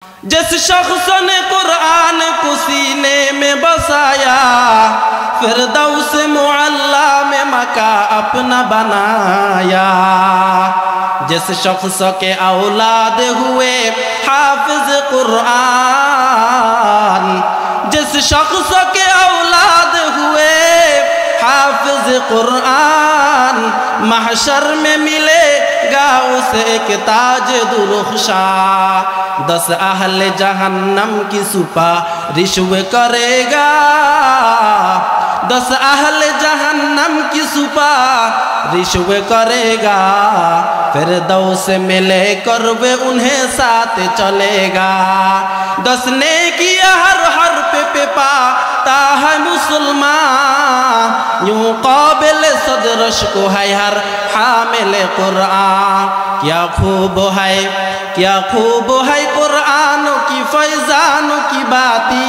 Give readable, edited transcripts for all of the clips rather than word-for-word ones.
जिस शख्स ने कुरान को सीने में बसाया फिरदौस मुअल्ला में मका अपना बनाया। जिस शख्स के औलाद हुए हाफिज कुरान, जिस शख्स के औलाद हुए हाफिज कुरान, महशर में मिलेगा उसे एक ताज दुरुखशा। 10 अहले जहन्नम की सुपारिश करेगा, 10 अहले जहन्नम की सुपारिश करेगा। फिरदौस में लेकर वे उन्हें साथ चलेगा। 10 नेकियां हर पे पाता है मुसलमान, यूं काबिल सदरश को है हर हामिल कुरान। क्या खूब है, क्या खूब है कुरान की फैजान की बाती।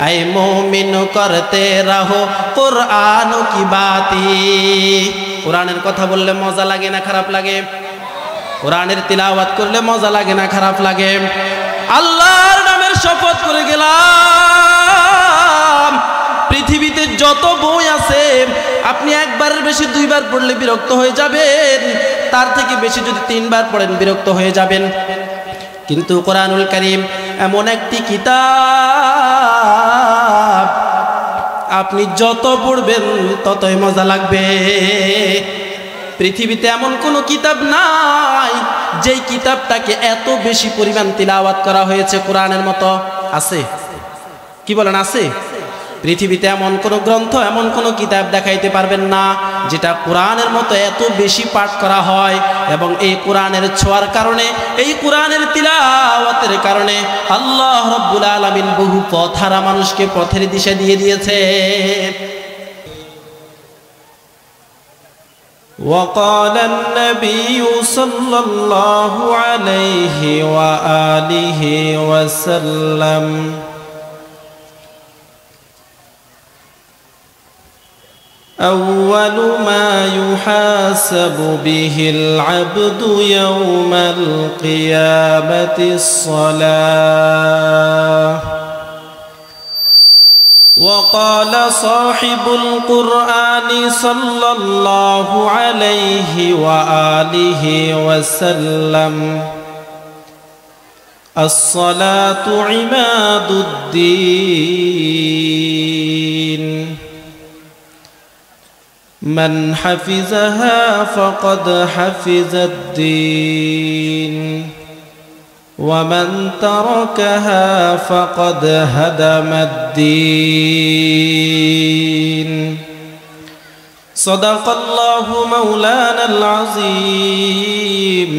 ऐ मोमिन करते रहो कुरान की बाती। कुरानेर कथा बोलले मजा लागे ना खाराप लागे? कुरानेर तिलावत करले मजा लागे ना खाराप लागे? আল্লাহর নামের শপথ করে গেলাম, পৃথিবীতে যত বই আছে আপনি একবারের বেশি 2 বার পড়লে বিরক্ত হয়ে যাবেন, তার থেকে বেশি যদি 3 বার পড়েন বিরক্ত হয়ে যাবেন। কিন্তু কোরআনুল কারীম এমন একটি কিতাব আপনি যত পড়বেন ততই মজা লাগবে। পৃথিবীতে এমন কোনো কিতাব নাই যেই কিতাবটাকে এত বেশি পরিমাণ তিলাওয়াত করা হয়েছে কোরআনের মতো। আছে? কি বলেন আছে? পৃথিবীতে এমন কোনো গ্রন্থ, এমন কোনো কিতাব দেখাইতে পারবেন না যেটা কোরআনের মতো এত বেশি পাঠ করা হয়। এবং এই কোরআনের ছোঁয়ার কারণে, এই কোরআনের তিলাওয়াতের কারণে আল্লাহ রাব্বুল আলামিন বহু পথহারা মানুষকে পথের দিশা দিয়ে দিয়েছে। وقال النبي صلى الله عليه وآله وسلم أول ما يحاسب به العبد يوم القيامة الصلاة. وقال صاحب القرآن صلى الله عليه وآله وسلم الصلاة عماد الدين، من حفظها فقد حفظ الدين، ومن تركها فقد هدم الدين. صدق الله مولانا العظيم،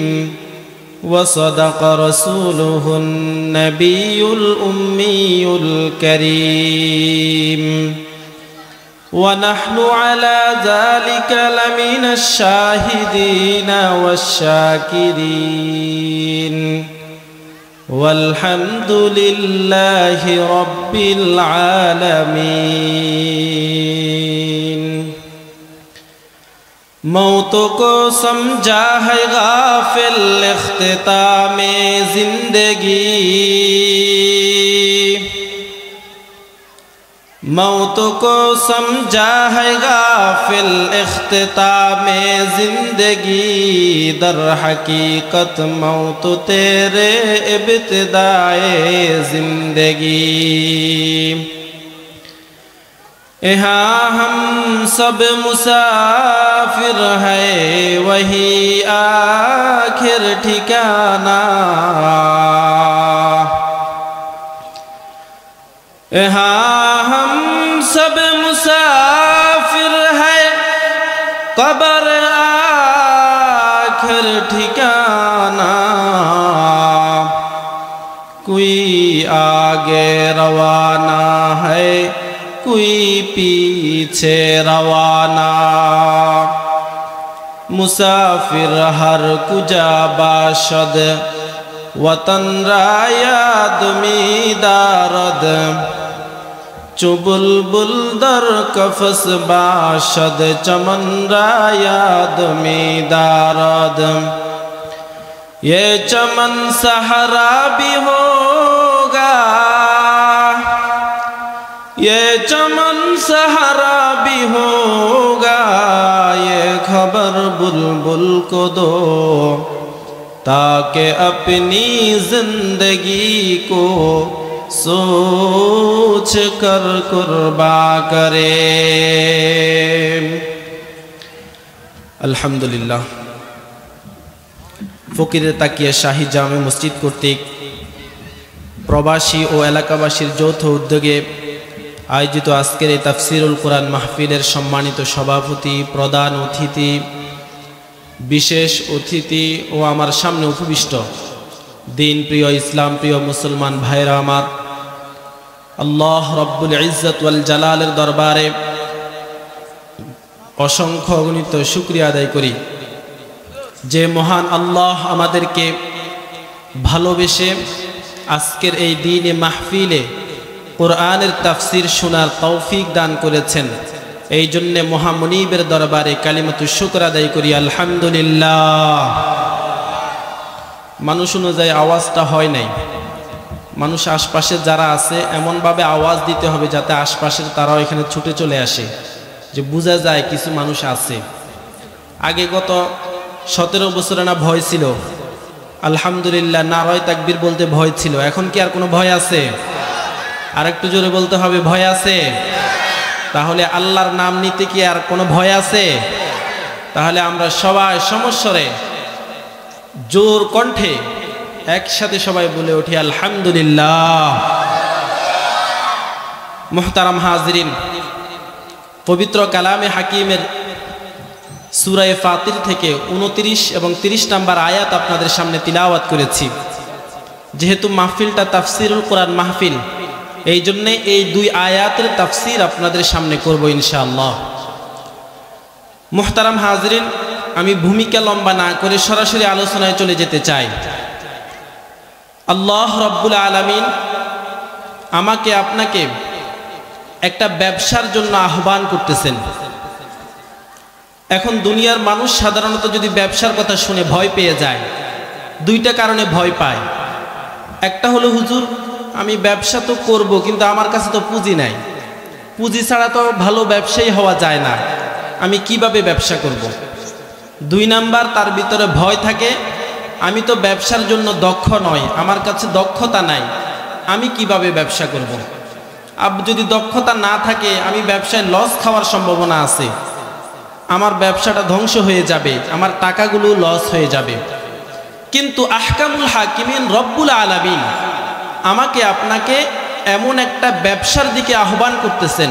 وصدق رسوله النبي الأمي الكريم، ونحن على ذلك لمن الشاهدين والشاكرين، والحمد لله رب العالمين. मौत को समझा है गाफिल इख्तिताम जिंदगी, मौत को समझा है गाफिल इख्तिताम जिंदगी, दर हकीकत मौत तेरे इब्तिदाए जिंदगी। यहाँ हम सब मुसाफिर है वही आखिर ठिकाना, यहाँ हम सब मुसाफिर है कब्र आखिर ठिकाना। कोई आगे रवाना है कोई पीछे रवाना, मुसाफिर हर कुजा बाशद वतन रायाद मीदारद, चुबुलबुल दर कफस बाशद चमन रायाद मीदारद। ये चमन सहरा भी होगा, ये चमन सहरा भी होगा, ये खबर बुलबुल को दो ताकि अपनी जिंदगी को सोच कर कुर्बा करे। अल्हम्दुलिल्लाह। ফকিরের তাকিয়া শাহী জামে মসজিদ কর্তৃক প্রবাসী ও এলাকাবাসীর যৌথ উদ্যোগে আয়োজিত আজকের এই তাফসিরুল কোরআন মাহফিলের সম্মানিত সভাপতি, প্রধান অতিথি, বিশেষ অতিথি ও আমার সামনে উপবিষ্ট দিন প্রিয়, ইসলাম প্রিয় মুসলমান ভাইরা আমার, আল্লাহ রব্বুল ইজ্জত ওয়াল জালালের দরবারে অসংখ্য অগণিত শুকরিয়া আদায় করি যে মহান আল্লাহ আমাদেরকে ভালোবেসে আজকের এই দিনে মাহফিলে কোরআনের তাফসির শোনার তৌফিক দান করেছেন। এই জন্যে মহামনিবের দরবারে কালিমাতু শুকর আদায় করি, আলহামদুলিল্লাহ। মানুষ অনুযায়ী আওয়াজটা হয় নাই, মানুষ আশপাশে যারা আছে এমনভাবে আওয়াজ দিতে হবে যাতে আশপাশের তারাও এখানে ছুটে চলে আসে, যে বোঝা যায় কিছু মানুষ আছে। আগে গত 17 বছরে না ভয় ছিল, আলহামদুলিল্লাহ, নারায়ে তাকবীর বলতে ভয় ছিল। এখন কি আর কোনো ভয় আছে? আর একটু জোরে বলতে হবে, ভয় আছে? তাহলে আল্লাহর নাম নিতে কি আর কোনো ভয় আছে? তাহলে আমরা সবাই সমস্বরে জোর কণ্ঠে একসাথে সবাই বলে উঠি আলহামদুলিল্লাহ। মুহতারাম হাজিরিন, পবিত্র কালামে হাকিমের সূরা ফাতির থেকে 29 এবং 30 নম্বর আয়াত আপনাদের সামনে তিলাওয়াত করেছি। যেহেতু মাহফিলটা তাফসিরুল কোরআন মাহফিল, এই জন্যে এই দুই আয়াতের তাফসির আপনাদের সামনে করব ইনশাআল্লাহ। মুহতারাম হাজিরিন, আমি ভূমিকা লম্বা না করে সরাসরি আলোচনায় চলে যেতে চাই। আল্লাহ রব্বুল আলামিন আমাকে আপনাকে একটা ব্যবসার জন্য আহ্বান করতেছেন। এখন দুনিয়ার মানুষ সাধারণত যদি ব্যবসার কথা শুনে ভয় পেয়ে যায়, দুইটা কারণে ভয় পায়। একটা হলো, হুজুর আমি ব্যবসা তো করব কিন্তু আমার কাছে তো পুঁজি নাই, পুঁজি ছাড়া তো ভালো ব্যবসায়ী হওয়া যায় না, আমি কিভাবে ব্যবসা করব। 2 নাম্বার, তার ভিতরে ভয় থাকে, আমি তো ব্যবসার জন্য দক্ষ নই, আমার কাছে দক্ষতা নাই, আমি কিভাবে ব্যবসা করব। যদি দক্ষতা না থাকে, আমি ব্যবসায় লস খাওয়ার সম্ভাবনা আছে, আমার ব্যবসাটা ধ্বংস হয়ে যাবে, আমার টাকাগুলো লস হয়ে যাবে। কিন্তু আহকামুল হাকিমিন রব্বুল আলামিন আমাকে আপনাকে এমন একটা ব্যবসার দিকে আহ্বান করতেছেন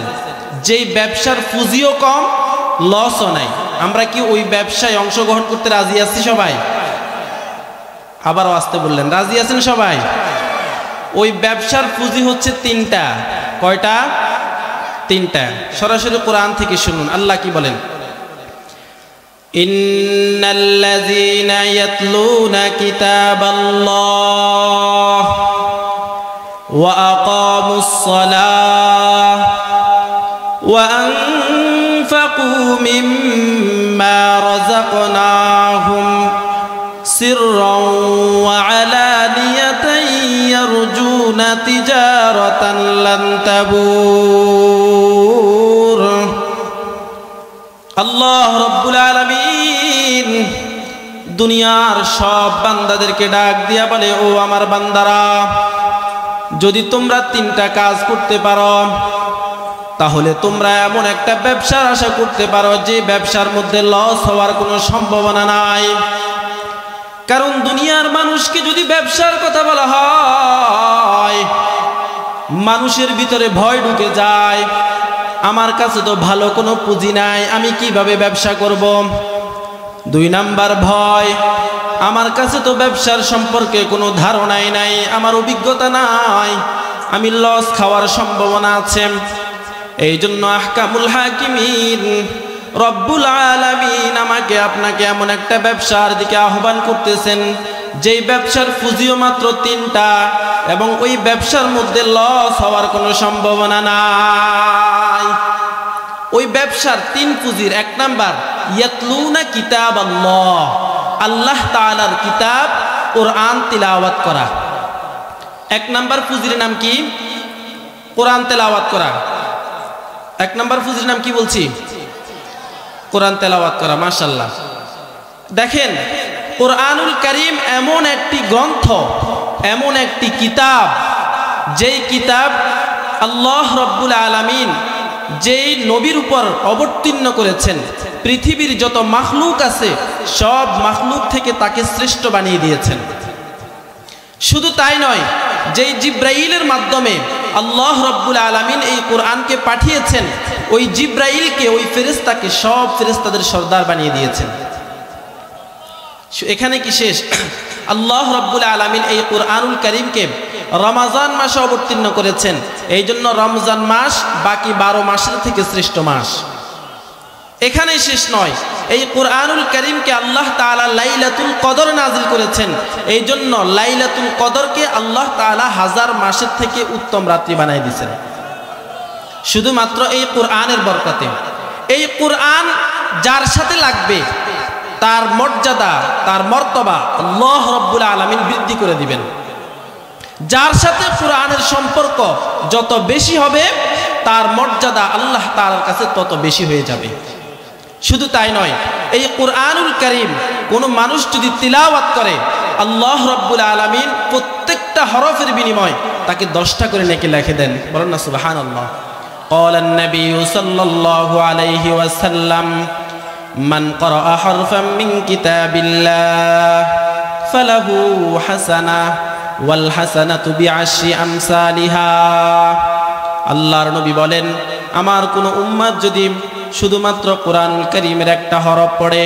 যেই ব্যবসার পুঁজিও কম, লসও নাই। আমরা কি ওই ব্যবসায় অংশগ্রহণ করতে রাজি আছি সবাই? আবারও আসতে বললেন, রাজি আছেন সবাই? ওই ব্যবসার পুঁজি হচ্ছে 3টা। কয়টা? 3টা। সরাসরি কোরআন থেকে শুনুন, আল্লাহ কি বলেন? ইন্নাল্লাযীনা ইয়াতলুনা কিতাবাল্লাহ ওয়া আকামুস সালাহ ওয়া আনফাকু মিম্মা রাযাকনাহুম সিররান ওয়া আলানিয়াতান ইয়ারজুনা তিজারাতান লান তাবুর। আল্লাহ রব্বুল আলামিন দুনিয়ার সব বান্দাদেরকে ডাক দিয়া বলে, ও আমার বান্দারা, যদি তোমরা 3টা কাজ করতে পারো তাহলে তোমরা এমন একটা ব্যবসার আশা করতে পারো যে ব্যবসার মধ্যে লস হওয়ার কোনো সম্ভাবনা নাই। কারণ দুনিয়ার মানুষকে যদি ব্যবসার কথা বলা হয়, মানুষের ভিতরে ভয় ঢুকে যায়, আমার কাছে তো ভালো কোনো পুঁজি নাই, আমি কিভাবে ব্যবসা করব। 2 নাম্বার ভয়, আমার কাছে তো ব্যবসার সম্পর্কে কোনো ধারণাই নাই, আমার অভিজ্ঞতা নাই, আমি লস খাওয়ার সম্ভাবনা আছে। এই জন্য আহকামুল হাকিমিন রব্বুল আলামিন আমাকে আপনাকে এমন একটা ব্যবসার দিকে আহ্বান করতেছেন যেই ব্যবসার পুঁজিও মাত্র 3টা এবং ওই ব্যবসার মধ্যে লস হওয়ার কোনো সম্ভাবনা নাই। ওই ব্যবসার 3 পুঁজির 1 নাম্বার, ইয়াতলুনা কিতাবাল্লাহ, আল্লাহ তাআলার কিতাব কোরআন তিলাওয়াত করা। 1 নাম্বার ফুজির নাম কি? কোরআন তেলাওয়াত করা। 1 নাম্বার ফুজির নাম কি বলছি? কোরআন তেলাওয়াত করা। মাশাআল্লাহ। দেখেন, কোরআনুল কারীম এমন একটি গ্রন্থ, এমন একটি কিতাব, যেই কিতাব আল্লাহ রাব্বুল আলামিন যেই নবীর উপর অবতীর্ণ করেছেন, পৃথিবীর যত মাখলুক আছে সব মাখলুক থেকে তাকে শ্রেষ্ঠ বানিয়ে দিয়েছেন। শুধু তাই নয়, যেই জিব্রাইলের মাধ্যমে আল্লাহ রাব্বুল আলামিন এই কোরআনকে পাঠিয়েছেন, ওই জিব্রাইলকে, ওই ফেরেশতাকে সব ফেরেশতাদের সর্দার বানিয়ে দিয়েছেন। এখানে কি শেষ? আল্লাহ রাব্বুল আলামিন এই কোরআনুল কারীমকে রমজান মাসে অবতীর্ণ করেছেন। এই জন্য রমজান মাস বাকি 12 মাসের থেকে শ্রেষ্ঠ মাস। এখানেই শেষ নয়, এই কোরআনুল কারীমকে আল্লাহ তাআলা লাইলাতুল কদর নাজিল করেছেন। এই জন্য লাইলাতুল কদরকে আল্লাহ তাআলা 1000 মাসের থেকে উত্তম রাত্রি বানাই দিয়েছেন, শুধুমাত্র এই কোরআনের বরকতে। এই কোরআন যার সাথে লাগবে তার মর্যাদা, তার মর্তবা আল্লাহ রাব্বুল আলামিন বৃদ্ধি করে দিবেন। যার সাথে কোরআনের সম্পর্ক যত বেশি হবে, তার মর্যাদা আল্লাহ তাআলার কাছে তত বেশি হয়ে যাবে। শুধু তাই নয়, এই কোরআনুল কারীম কোনো মানুষ যদি তিলাওয়াত করে, আল্লাহ রাব্বুল আলামিন প্রত্যেকটা হরফের বিনিময় তাকে 10টা করে নেকি লিখে দেন। বলেন না সুবহানাল্লাহ। ক্বালান নবী সাল্লাল্লাহু আলাইহি ওয়াসাল্লাম, মান ক্বারাআ হারফাম মিন কিতাবিল্লাহ ফালাহু হাসানাহ ওয়াল হাসানাতু বিআশরি আমসালিহা। আল্লাহর নবী বলেন, আমার কোনো উম্মত যদি শুধুমাত্র কোরআনুল কারীমের একটা হরফ পড়ে,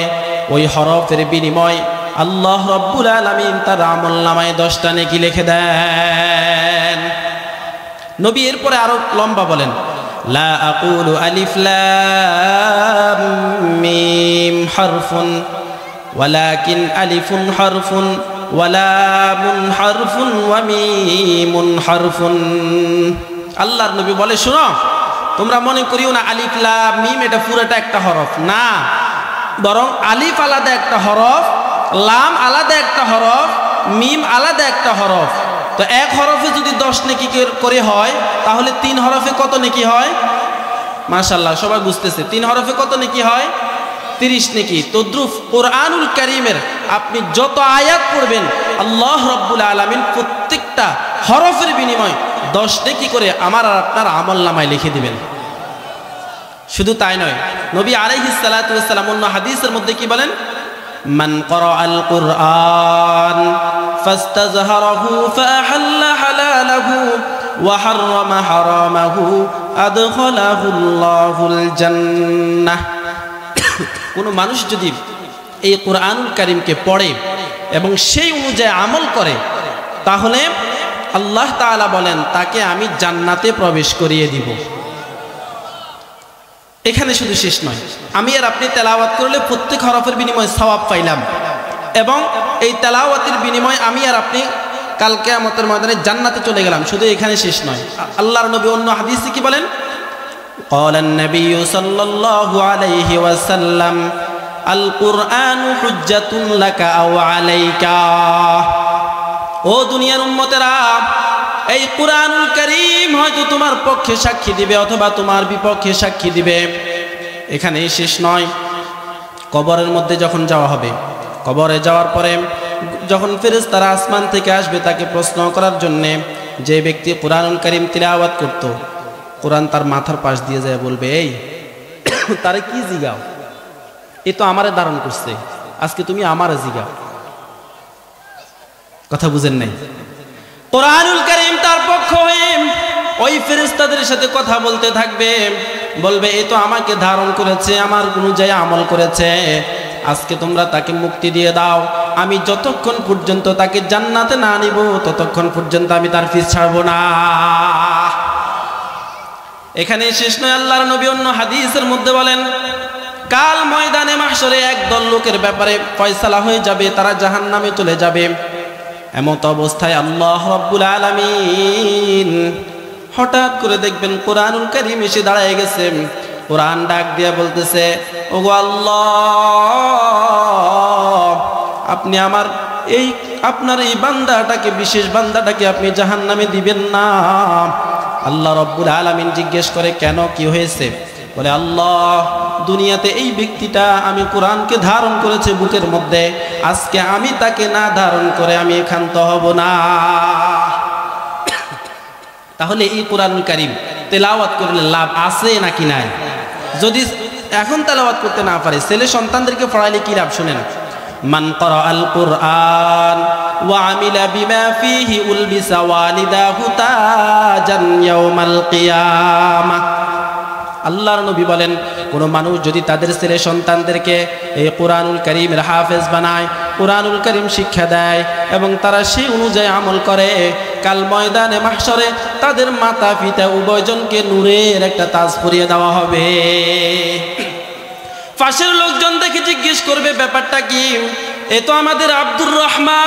ওই হরফের বিনিময় আল্লাহ রাব্বুল আলামিন তার আমলনামায় 10টা নেকি লিখে দেন। নবী এরপরে আরো লম্বা বলেন, লা আকুলু আলিফ লাম মিম হারফুন ওয়ালাকিন আলিফুন হারফুন ওয়া লামুন হারফুন ওয়া মিমুন হারফুন। আল্লাহর নবী বলে, শোনো, তোমরা মনে করিও না আলিফ লাম মিম এটা পুরোটা একটা হরফ, না, বরং আলিফ আলাদা একটা হরফ, লাম আলাদা একটা হরফ, মিম আলাদা একটা হরফ। তো এক হরফে যদি 10 নেকি করে হয়, তাহলে 3 হরফে কত নেকি হয়? মাশাআল্লাহ, সবাই বুঝতেছে। 3 হরফে কত নেকি হয়? 30 নেকি। তদ্রুপ কোরআনুল কারীমের আপনি যত আয়াত পড়বেন, আল্লাহ রাব্বুল আলামিন প্রত্যেকটা হরফের বিনিময় 10 নেকি করে আমার আর আপনার আমলনামায় লিখে দিবেন। শুধু তাই নয়, নবী আলাইহিস সালাতু ওয়াস সালাম অন্য হাদিসের মধ্যে কি বলেন? মান ক্বারাআল কুরআন ফাস্তাযহারাহু ফাআহাল্লা হালালাহু ওয়া হাররামা হারামাহু আদখালাহুল্লাহুল জান্নাহ। কোন মানুষ যদি এই কোরআনুল কারীমকে পড়ে এবং সেই অনুযায়ী আমল করে, তাহলে আল্লাহ তাআলা বলেন তাকে আমি জান্নাতে প্রবেশ করিয়ে দিব। এখানে শুধু শেষ নয়, আমি আর আপনি তেলাওয়াত করলে প্রত্যেক হরফের বিনিময়ে সওয়াব পাইলাম, এবং এই তেলাওয়াতের বিনিময়ে আমি আর আপনি কাল কিয়ামতের ময়দানে জান্নাতে চলে গেলাম। শুধু এখানে শেষ নয়, আল্লাহর নবী অন্য হাদিসে কি বলেন? ক্বালান নবী সাল্লাল্লাহু আলাইহি ওয়াসাল্লাম, আল কুরআনু হুজ্জাতুন লাকা আও আলাইকা। ও দুনিয়ার উম্মতেরা, এই কোরআনুল কারীম হয়তো তোমার পক্ষে সাক্ষী দিবে অথবা তোমার বিপক্ষে সাক্ষী দিবে। এখানেই শেষ নয়, কবরের মধ্যে যখন যাওয়া হবে, কবরে যাওয়ার পরে যখন ফেরেশতারা আসমান থেকে আসবে তাকে প্রশ্ন করার জন্যে, যে ব্যক্তি কোরআনুল কারীম তিলাওয়াত করত, কোরআন তার মাথার পাশ দিয়ে যায় বলবে, এই তারে কি জিগাও, এ তো আমারে ধারণ করছে, আজকে তুমি আমারে জিগাও। কথা বুঝেন নাই? কোরআনুল কারীম তার পক্ষ হয়ে ওই ফেরেশতাদের সাথে কথা বলতে থাকবে, বলবে এ তো আমাকে ধারণ করেছে, আমার অনুযায়ী আমল করেছে, আজকে তোমরা তাকে মুক্তি দিয়ে দাও। আমি যতক্ষণ পর্যন্ত তাকে জান্নাতে না নিব, ততক্ষণ পর্যন্ত আমি তার পিছ ছাড়ব না। এখানে শেষ নয়, আল্লাহর নবী অন্য হাদিসের মধ্যে বলেন, কাল ময়দানে মাহশরে একদল লোকের ব্যাপারে ফয়সালা হয়ে যাবে, তারা জাহান্নামে চলে যাবে। এমত অবস্থায় আল্লাহ রাব্বুল আলামিন হঠাৎ করে দেখবেন কোরআনুল কারীম এসে দাঁড়ায় গেছে। কোরআন ডাক দিয়ে বলতেছে, ওগো আল্লাহ, আপনি আমার এই আপনার এই বান্দাটাকে, বিশেষ বান্দাটাকে আপনি জাহান্নামে দিবেন না। আল্লাহ রব্বুল আলামিন জিজ্ঞেস করে, কেন, কি হয়েছে? বলে, আল্লাহ, দুনিয়াতে এই ব্যক্তিটা আমি কোরআনকে ধারণ করেছে বুকের মধ্যে, আজকে আমি তাকে না ধারণ করে আমি ক্ষান্ত হব না। তাহলে এই কোরআনুল কারীম তেলাওয়াত করলে লাভ আছে নাকি নাই? যদি এখন তেলাওয়াত করতে না পারে, ছেলে সন্তানদেরকে পড়াইলে কি লাভ? শুনেন, মান ক্বারাআল কুরআন ওয়া আমিলা বিমা ফীহি উলবিসা ওয়ালিদাহু তাজান ইয়াউমাল কিয়ামাহ। আল্লাহর নবী বলেন, কোনো মানুষ যদি তাদের ছেলে সন্তানদেরকে এই কোরআনুল কারীমের হাফেজ বানায়, কোরআনুল কারীম শিক্ষা দেয় এবং তারা সেই অনুযায়ী আমল করে, কাল ময়দানে মাহশরে তাদের মাতা পিতা উভয়জনকে নূরের একটা তাজ পরিয়ে দেওয়া হবে। পাশের লোকজন দেখে জিজ্ঞেস করবে, ব্যাপারটা কি? এ তো আমাদের আব্দুর রহমান,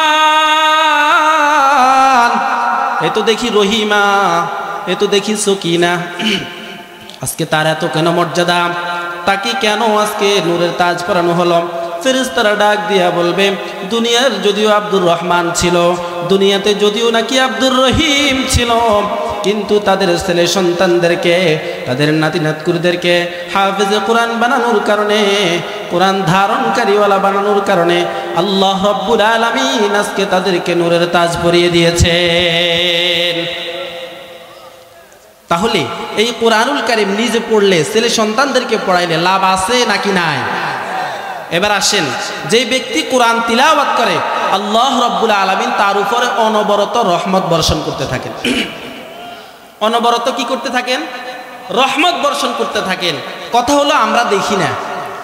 এ তো দেখি রহিমা, এ তো দেখি সকিনা, আজকে তার এত কেন মর্যাদা? তাকে কেন আজকে নূরের তাজ পরানো হলো? ফেরেশতারা ডাক দিয়া বলবে, দুনিয়ার যদিও আব্দুর রহমান ছিল, দুনিয়াতে যদিও নাকি আব্দুর রহিম ছিল, কিন্তু তাদের ছেলে সন্তানদেরকে, তাদের নাতি নাতকুরদেরকে হাফেজে কোরআন বানানোর কারণে, কোরআন ধারণকারীওয়ালা বানানোর কারণে আল্লাহ রব্বুল আলামিন আজকে তাদেরকে নূরের তাজ পরিয়ে দিয়েছেন। তাহলে এই কোরআনুল কারীম নিজে পড়লে, ছেলে সন্তানদেরকে পড়াইলে লাভ আছে নাকি নাই? এবার আসেন, যে ব্যক্তি কোরআন তিলাওয়াত করে, আল্লাহ রব্বুল আলামিন তার উপরে অনবরত রহমত বর্ষণ করতে থাকেন। অনবরত কি করতে থাকেন? রহমত বর্ষণ করতে থাকেন। কথা হলো, আমরা দেখি না,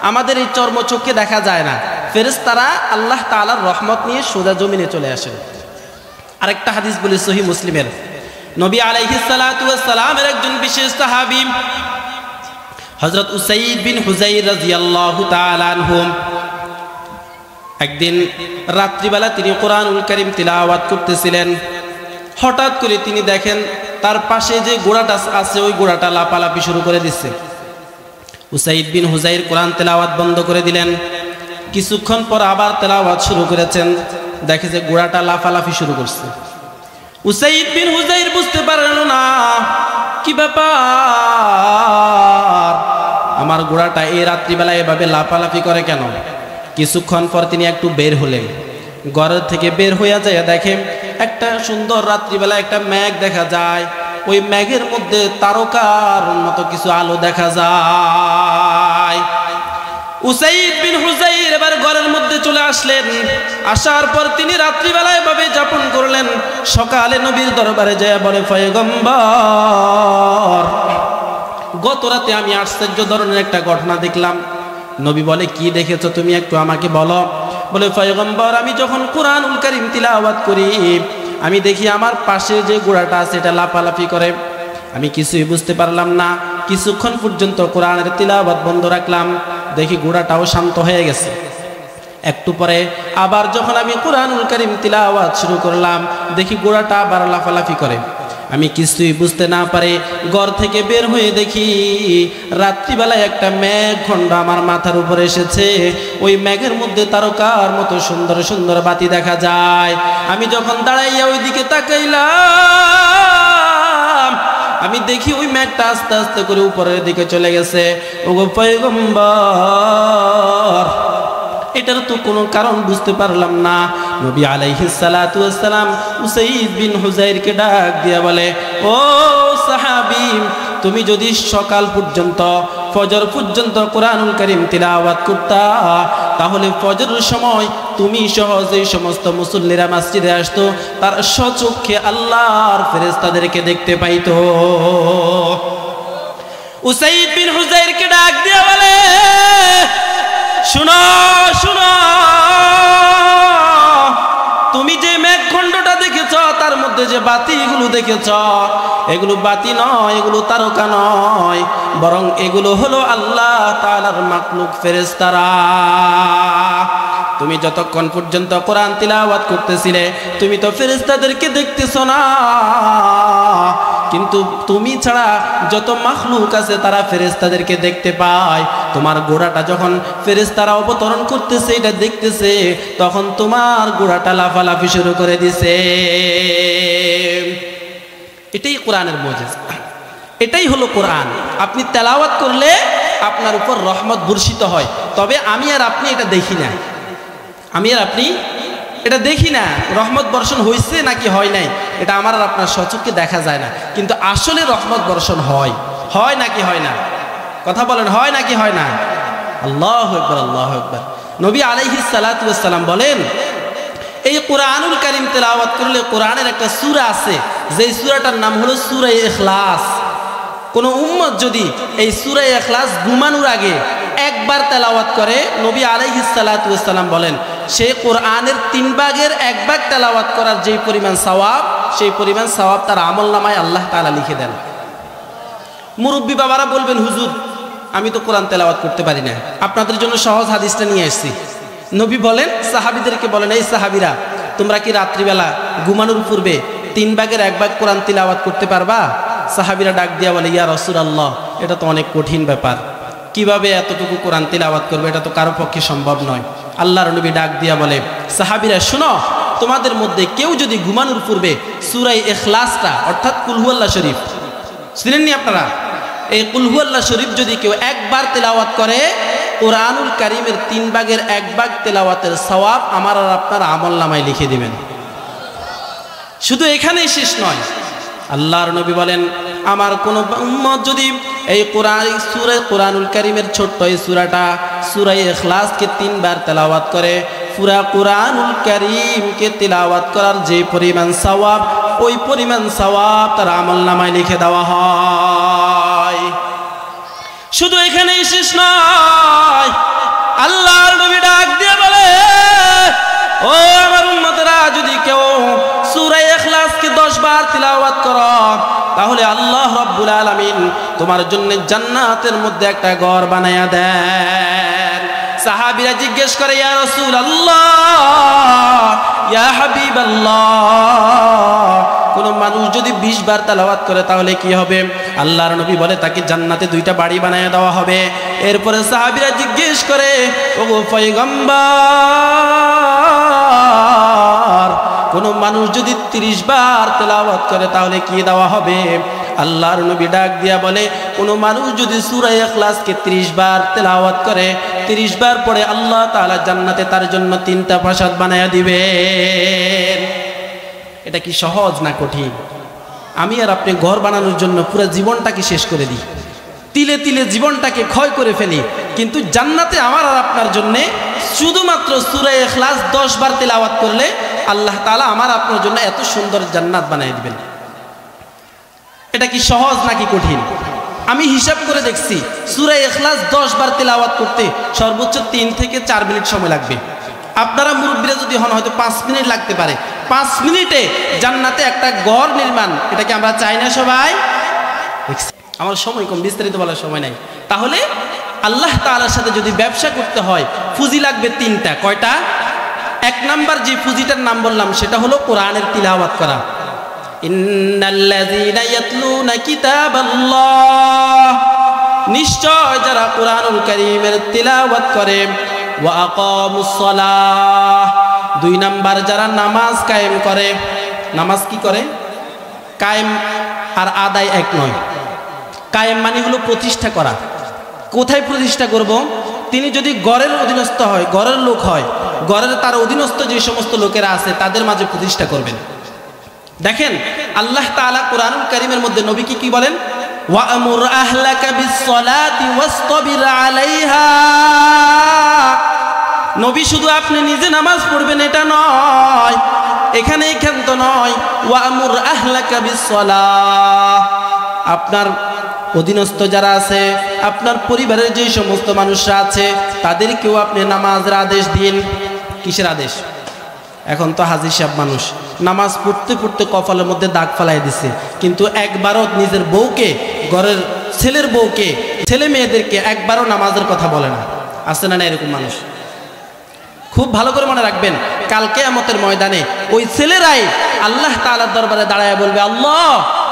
আমাদের এই চর্মচক্ষে দেখা যায় না, ফেরেশতারা আল্লাহ তাআলার রহমত নিয়ে সোজা জমিনে চলে আসেন। আরেকটা হাদিস বলি সহিহ মুসলিমের, নবী আলাইহিস সালাতু ওয়াস সালামের একজন বিশেষ সাহাবী হযরত উসাইদ বিন হুযাইর রাদিয়াল্লাহু তাআলা আনহু, একদিন রাত্রিবেলা তিনি কোরআনুল কারীম তিলাওয়াত করতেছিলেন। হঠাৎ করে তিনি দেখেন তার পাশে যে ঘোড়াটা আছে, ওই ঘোড়াটা লাফালাফি শুরু করে দিচ্ছে। উসাইদ বিন হুযাইর কোরআন তেলাওয়াত বন্ধ করে দিলেন। কিছুক্ষণ পর আবার তেলাওয়াত শুরু করেছেন, দেখে যে ঘোড়াটা লাফালাফি শুরু করছে। উসাইদ বিন হুযাইর বুঝতে পারল না, কি ব্যাপার, আমার ঘোড়াটা এই রাত্রিবেলা এভাবে লাফালাফি করে কেন? কিছুক্ষণ পর তিনি একটু বের হলেন, ঘরের থেকে বের হইয়া যায় দেখে একটা সুন্দর রাত্রিবেলা একটা মেঘ দেখা যায়, ওই মেঘের মধ্যে তারকার মতো কিছু আলো দেখা যায়। উসাইদ বিন হুযাইর এবার ঘরের মধ্যে চলে আসলেন। আসার পর তিনি রাত্রিবেলা এভাবে যাপন করলেন। সকালে নবীর দরবারে যায় বলে, পয়গম্বর, গত রাতে আমি আশ্চর্য ধরনের একটা ঘটনা দেখলাম। নবী বলে, কি দেখেছো তুমি, একটু আমাকে বলো। বলে, পয়গম্বর, আমি যখন কোরআনুল কারীম তিলাওয়াত করি, আমি দেখি আমার পাশে যে ঘোড়াটা আছে এটা লাফালাফি করে। আমি কিছুই বুঝতে পারলাম না। কিছুক্ষণ পর্যন্ত কোরআনের তিলাওয়াত বন্ধ রাখলাম, দেখি ঘোড়াটাও শান্ত হয়ে গেছে। একটু পরে আবার যখন আমি কোরআনুল কারীম তিলাওয়াত শুরু করলাম, দেখি ঘোড়াটা আবার লাফালাফি করে। আমি কিছুই বুঝতে না পারে ঘর থেকে বের হয়ে দেখি রাত্রিবেলায় একটা মেঘ খণ্ড আমার মাথার উপরে এসেছে। ওই মেঘের মধ্যে তারকার মতো সুন্দর সুন্দর বাতি দেখা যায়। আমি যখন দাঁড়াইয়া ওই দিকে তাকাইলাম, আমি দেখি ওই মেঘটা আস্তে আস্তে করে উপরের দিকে চলে গেছে। ওগো পয়গম্বর, এটার তো কোনো কারণ বুঝতে পারলাম না। নবী আলাইহিস সালাতু ওয়াস সালাম উসাইদ বিন হুযাইরকে ডাক দিয়া বলে, ও সাহাবী, তুমি যদি সকাল পর্যন্ত, ফজর পর্যন্ত কোরআনুল কারীম তিলাওয়াত করতা, তাহলে ফজরের সময় তুমি সহজেই সমস্ত মুসল্লিরা মসজিদে আসতো, তার স্বচক্ষে আল্লাহর ফেরেশতাদেরকে দেখতে পাইতো। উসাইদ বিন হুযাইরকে ডাক দিয়া বলে, শুনো শুনো, তুমি যে মেঘখণ্ডটা দেখেছ, তার মধ্যে যে বাতিগুলো দেখেছ, এগুলো বাতি নয়, এগুলো তারকা নয়, বরং এগুলো হলো আল্লাহ তাআলার মাখলুক ফেরেশতারা। তুমি যতক্ষণ পর্যন্ত কোরআন তিলাওয়াত করতেছিলে, তুমি তো ফেরেশতাদেরকে দেখতেছ না, কিন্তু তুমি ছাড়া যত মাখলুক আছে তারা ফেরেশতাদেরকে দেখতে পায়। তোমার ঘোড়াটা যখন ফেরেশতারা অবতরণ করতেছে এটা দেখতেছে, তখন তোমার ঘোড়াটা লাফালাফি শুরু করে দিছে। এটাই কোরআনের মুজিজা, এটাই হলো কোরআন। আপনি তেলাওয়াত করলে আপনার উপর রহমত বর্ষিত হয়। তবে আমি আর আপনি এটা দেখি না, আমি আর আপনি এটা দেখি না রহমত বর্ষণ হয়েছে নাকি হয় নাই, এটা আমার আর আপনার সচক্ষে দেখা যায় না। কিন্তু আসলে রহমত বর্ষণ হয়, হয় নাকি হয় না? কথা বলেন, হয় নাকি হয় না? আল্লাহু আকবার, আল্লাহু আকবার। নবী আলাইহিস সালাতু ওয়াস সালাম বলেন, এই কোরআনুল কারীম তেলাওয়াত করলে কোরআনের একটা সূরা আছে, যেই সূরাটার নাম হলো সূরা ইখলাস। কোন উম্মত যদি এই সূরা ইখলাস ঘুমানোর আগে একবার তেলাওয়াত করে, নবী আলাইহিস সালাতু ওয়াস সালাম বলেন, সে কোরআনের 3 ভাগের 1 ভাগ তেলাওয়াত করার যেই পরিমাণ সওয়াব, সেই পরিমাণ সওয়াব তার আমলনামায় আল্লাহ তাআলা লিখে দেন। মুরব্বী বাবারা বলবেন, হুজুর আমি তো কোরআন তেলাওয়াত করতে পারি না, আপনাদের জন্য সহজ হাদিসটা নিয়ে আসছি। নবী বলেন, সাহাবীদেরকে বলেন, এই সাহাবীরা তোমরা কি রাত্রিবেলা ঘুমানোর পূর্বে 3 ভাগের 1 ভাগ কোরআন তিলাওয়াত করতে পারবা? সাহাবীরা ডাক দিয়া বলে, ইয়া রাসূলুল্লাহ, এটা তো অনেক কঠিন ব্যাপার, কিভাবে এতটুকু কোরআন তিলাওয়াত করবে, এটা তো কারো পক্ষে সম্ভব নয়। আল্লাহর নবী ডাক দিয়া বলে, সাহাবীরা শুনো, তোমাদের মধ্যে কেউ যদি ঘুমানোর পূর্বে সূরা ইখলাসটা অর্থাৎ কুল হুয়াল্লাহ শরীফ, শুনেননি আপনারা, এই কুল হুয়াল্লাহ শরীফ যদি কেউ একবার তেলাওয়াত করে, কোরআনুল কারীমের 3 ভাগের 1 ভাগ তেলাওয়াতের সওয়াব আমার আর আপনার আমলনামায় লিখে দিবেন। শুধু এখানেই শেষ নয়, আল্লাহর নবী বলেন, আমার কোন উম্মত যদি এই কোরআনুল কারীমের ছোট্ট এই সূরাটা সূরা ইখলাসকে 3 বার তেলাওয়াত করে, পুরা কোরআনুল কারীমকে তেলাওয়াত করার যে পরিমাণ সওয়াব, ওই পরিমাণ সওয়াব তার আমলনামায় লিখে দেওয়া হয়। শুধু এখানেই শেষ নয়, আল্লাহর নবী ডাক দিয়ে বলে, ও আমার উম্মতেরা, যদি কেউ সূরা ইখলাসকে 10 বার তিলাওয়াত করো, তাহলে আল্লাহ রাব্বুল আলামিন তোমার জন্য জান্নাতের মধ্যে একটা ঘর বানায়া দেন। সাহাবীরা জিজ্ঞেস করে, ইয়া রাসূলুল্লাহ, ইয়া হাবিবাল্লাহ, কোন মানুষ যদি 20 বার তেলাওয়াত করে তাহলে কি হবে? আল্লাহর নবী বলে, তাকে জান্নাতে 2টা বাড়ি বানায়া দেওয়া হবে। এরপরে সাহাবীরা জিজ্ঞেস করে, ওগো পয়গম্বর, কোন মানুষ যদি 30 বার তেলাওয়াত করে তাহলে কি দেওয়া হবে? আল্লাহর নবী ডাক দিয়া বলে, কোন মানুষ যদি সূরা ইখলাসকে 30 বার তেলাওয়াত করে, 30 বার পরে আল্লাহ তাআলা জান্নাতে তার জন্য 3টা প্রাসাদ বানায়া দিবেন। এটা কি সহজ না কঠিন? আমি আর আপনি ঘর বানানোর জন্য পুরো জীবনটাকে শেষ করে দিই, তিলে তিলে জীবনটাকে ক্ষয় করে ফেলি, কিন্তু জান্নাতে আমার আর আপনার জন্য শুধুমাত্র সূরা ইখলাস 10 বার তেলাওয়াত করলে আল্লাহ তাআলা আমার আপনার জন্য এত সুন্দর জান্নাত বানিয়ে দিবেন। এটা কি সহজ নাকি কঠিন? আমি হিসাব করে দেখছি, সূরা ইখলাস 10 বার তেলাওয়াত করতে সর্বোচ্চ 3 থেকে 4 মিনিট সময় লাগবে। আপনারা মুরব্বীরা যদি হন হয়তো 5 মিনিট লাগতে পারে। 5 মিনিটে জান্নাতে একটা ঘর নির্মাণ, এটা কি আমরা চাই না সবাই? আমার সময় কম, বিস্তারিত বলার সময় নাই। তাহলে আল্লাহ তাআলার সাথে যদি ব্যবসা করতে হয়, পুঁজি লাগবে 3টা। কয়টা? 1 নাম্বার যে পুঁজিটার নাম বললাম সেটা হলো কোরআনের তিলাওয়াত করা। ইন্নাল্লাযীনা ইয়াতলুনা কিতাবাল্লাহ, নিশ্চয় যারা কোরআনুল কারীমের তিলাওয়াত করে, ওয়া আকামুস সালাহ, 2 নাম্বার যারা নামাজ কায়েম করে। নামাজ কি করে? কায়েম আর আদায় এক নয়। কায়েম মানে হলো প্রতিষ্ঠা করা। কোথায় প্রতিষ্ঠা করব? তিনি যদি গড়ের অধীনস্থ হয়, গড়ের লোক হয়, গড়ের তার অধীনস্থ যে সমস্ত লোকেরা আছে তাদের মাঝে প্রতিষ্ঠা করবেন। দেখেন আল্লাহ তাআলা কোরআনুল কারীমের মধ্যে নবীকে কি বলেন? ওয়া'মুর আহলাকা বিস-সালাতি ওয়াসতাবির আলাইহা। নবী শুধু আপনি নিজে নামাজ পড়বেন এটা নয়, এখানেই ক্ষান্ত নয়। ওয়া'মুর আহলাকা বিস-সালাহ, আপনার অধীনস্থ যারা আছে, আপনার পরিবারের যে সমস্ত মানুষরা আছে তাদেরকেও আপনি নামাজের আদেশ দিন। কিসের আদেশ? এখন তো হাজির সাহেব মানুষ, নামাজ পড়তে পড়তে কপালের মধ্যে দাগ ফালাই দিছে, কিন্তু একবারও নিজের বউকে, ঘরের ছেলের বউকে, ছেলে মেয়েদেরকে একবারও নামাজের কথা বলে না। আছে না এরকম মানুষ? খুব ভালো করে মনে রাখবেন, কাল কিয়ামতের ময়দানে ওই ছেলেরাই আল্লাহ তাআলার দরবারে দাঁড়ায় বলবে, আল্লাহ,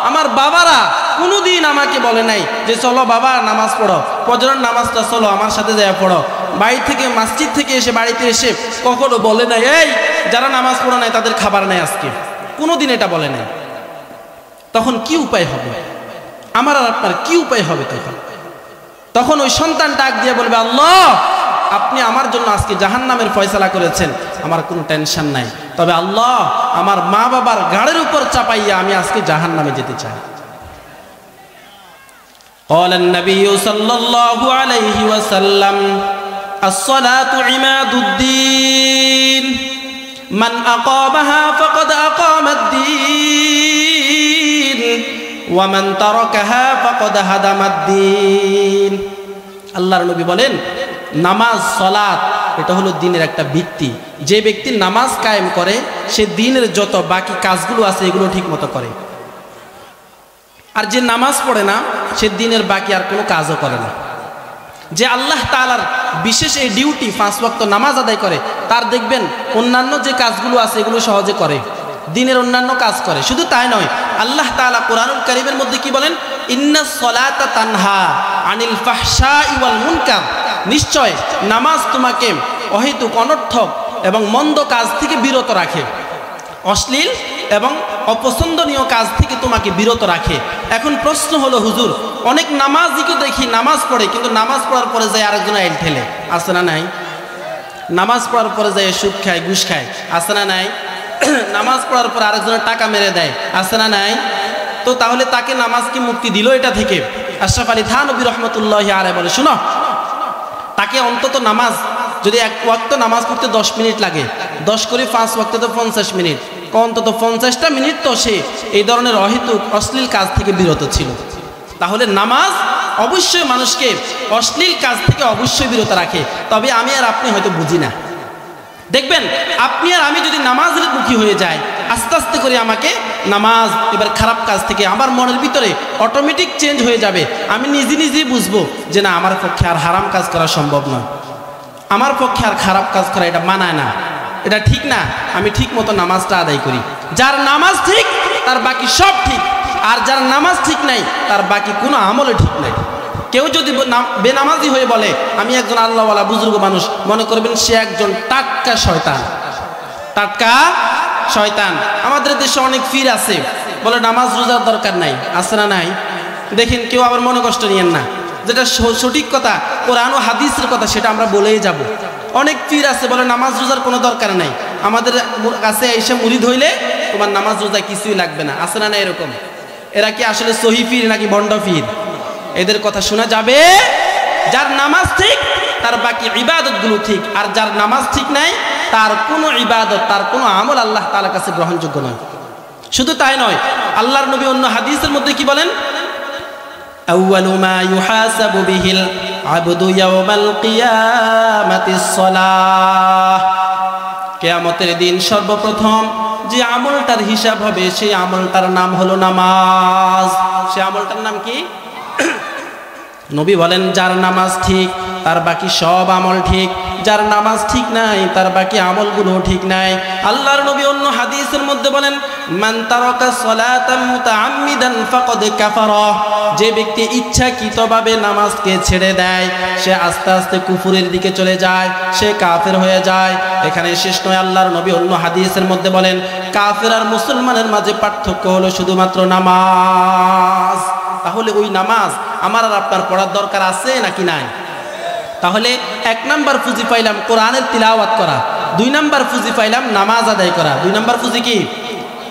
আমার বাবারা কোনোদিন আমাকে বলে নাই যে চলো বাবা নামাজ পড়ো, ফজরের নামাজটা চলো আমার সাথে যায় পড়ো। বাড়ি থেকে মসজিদ থেকে এসে বাড়িতে এসে কখনো বলে নাই এই যারা নামাজ পড়ো নাই তাদের খাবার নাই আজকে, কোনোদিন এটা বলে নাই। তখন কি উপায় হবে? আমার আর আপনার কি উপায় হবে? তখন ওই সন্তান ডাক দিয়ে বলবে, আল্লাহ আপনি আমার জন্য আজকে জাহান্নামের ফয়সালা করেছেন, আমার কোনো টেনশন নাই, তবে আল্লাহ আমার মা বাবার গাড়ের উপর চাপাইয়া আমি আজকে জাহান্নামে যেতে চাই। قال النبي صلى الله عليه وسلم الصلاة عماد الدين من أقامها فقد أقام الدين ومن تركها فقد هدم الدين। আল্লাহর নবী বলেন নামাজ সালাত এটা হলো দ্বীনের একটা ভিত্তি। যে ব্যক্তি নামাজ কায়েম করে সে দ্বীনের যত বাকি কাজগুলো আছে এগুলো ঠিকমতো করে, আর যে নামাজ পড়ে না সে দ্বীনের বাকি আর কোনো কাজও করে না। যে আল্লাহ তাআলার বিশেষ এই ডিউটি 5 ওয়াক্ত নামাজ আদায় করে তার দেখবেন অন্যান্য যে কাজগুলো আছে এগুলো সহজে করে, দ্বীনের অন্যান্য কাজ করে। শুধু তাই নয়, আল্লাহ তাআলা কোরআনুল কারীমের মধ্যে কি বলেন, ইন্নাস সালাতা তানহা আনিল ফাহশাই ওয়াল মুনকার, নিশ্চয় নামাজ তোমাকে অহেতুক অনর্থক এবং মন্দ কাজ থেকে বিরত রাখে, অশ্লীল এবং অপছন্দনীয় কাজ থেকে তোমাকে বিরত রাখে। এখন প্রশ্ন হলো হুজুর, অনেক নামাজিকে দেখি নামাজ পড়ে কিন্তু নামাজ পড়ার পরে যায় আরেকজন আইল ঠেলে, আছে না নাই? নামাজ পড়ার পরে যায় সুদ খায়, ঘুষ খায়, আছে না নাই? নামাজ পড়ার পর আরেকজনের টাকা মেরে দেয়, আছে না নাই? তো তাহলে তাকে নামাজ কি মুক্তি দিল এটা থেকে? আশরাফ আলী থানভী রাহমাতুল্লাহি আলাইহি বলে, শুনো, তাকে অন্তত নামাজ যদি এক ওয়াক্ত নামাজ পড়তে 10 মিনিট লাগে, 10 করে 5 ওয়াক্তে তো 50 মিনিট, অন্তত 50টা মিনিট তো সে এই ধরনের অহেতুক অশ্লীল কাজ থেকে বিরত ছিল। তাহলে নামাজ অবশ্যই মানুষকে অশ্লীল কাজ থেকে অবশ্যই বিরত রাখে। তবে আমি আর আপনি হয়তো বুঝি না। দেখবেন আপনি আর আমি যদি নামাজের মুখী হয়ে যাই, আস্তে আস্তে করে আমাকে নামাজ এবার খারাপ কাজ থেকে আমার মনের ভিতরে অটোমেটিক চেঞ্জ হয়ে যাবে। আমি নিজে নিজেই বুঝবো যে না, আমার পক্ষে আর হারাম কাজ করা সম্ভব নয়, আমার পক্ষে আর খারাপ কাজ করা এটা মানায় না, এটা ঠিক না, আমি ঠিক মতো নামাজটা আদায় করি। যার নামাজ ঠিক তার বাকি সব ঠিক, আর যার নামাজ ঠিক নাই তার বাকি কোনো আমলে ঠিক নাই। কেউ যদি বেনামাজি হয়ে বলে আমি একজন আল্লাহওয়ালা বুজুর্গ মানুষ, মনে করবেন সে একজন টাটকা শয়তান, টাটকা শয়তান। আমাদের দেশে অনেক পীর আছে বলে নামাজ রোজার দরকার নাই, আছে না নাই? দেখেন, কেউ আবার মনে কষ্ট নিয়েন না, যেটা সঠিক কথা কোরআন ও হাদিসের কথা সেটা আমরা বলেই যাব। অনেক পীর আছে বলে নামাজ রোজার কোনো দরকার নাই, আমাদের কাছে এসে মুরিদ হইলে তোমার নামাজ রোজা কিছুই লাগবে না, আছে না না? এরকম এরা কি আসলে সহি পীর নাকি ভণ্ড পীর? এদের কথা শোনা যাবে? যার নামাজ ঠিক তার বাকি ইবাদতগুলো ঠিক, আর যার নামাজ ঠিক নাই তার কোনো ইবাদত, তার কোনো আমল আল্লাহ তাআলার কাছে গ্রহণযোগ্য নয়। শুধু তাই নয়, আল্লাহর নবী অন্য হাদিসের মধ্যে কি বলেন, আউয়ালু মা ইউহাসাবু বিহিল আবদু ইয়াওমাল কিয়ামাতিস সালাহ, কিয়ামতের দিন সর্বপ্রথম যে আমলটার হিসাব হবে সেই আমলটার নাম হলো নামাজ। সেই আমলটার নাম কি? নবী বলেন যার নামাজ ঠিক তার বাকি সব আমল ঠিক, যার নামাজ ঠিক নাই তার বাকি আমলগুলো ঠিক নাই। আল্লাহর নবী অন্য হাদিসের মধ্যে বলেন মান তারাকা সালাতান মুতাআম্মিদান ফাকাদ কাফারা, যে ব্যক্তি ইচ্ছাকৃতভাবে নামাজকে ছেড়ে দেয় সে আস্তে আস্তে কুফুরের দিকে চলে যায়, সে কাফের হয়ে যায়। এখানে শেষ নয়, আল্লাহর নবী অন্য হাদিসের মধ্যে বলেন কাফের আর মুসলমানের মাঝে পার্থক্য হলো শুধুমাত্র নামাজ। তাহলে ওই নামাজ আমার আর আপনার পড়ার দরকার আছে নাকি নাই? তাহলে 1 নাম্বার ফুজি পাইলাম কোরআনের তিলাওয়াত করা, 2 নাম্বার ফুজি পাইলাম নামাজ আদায় করা। 2 নাম্বার ফুজি কি?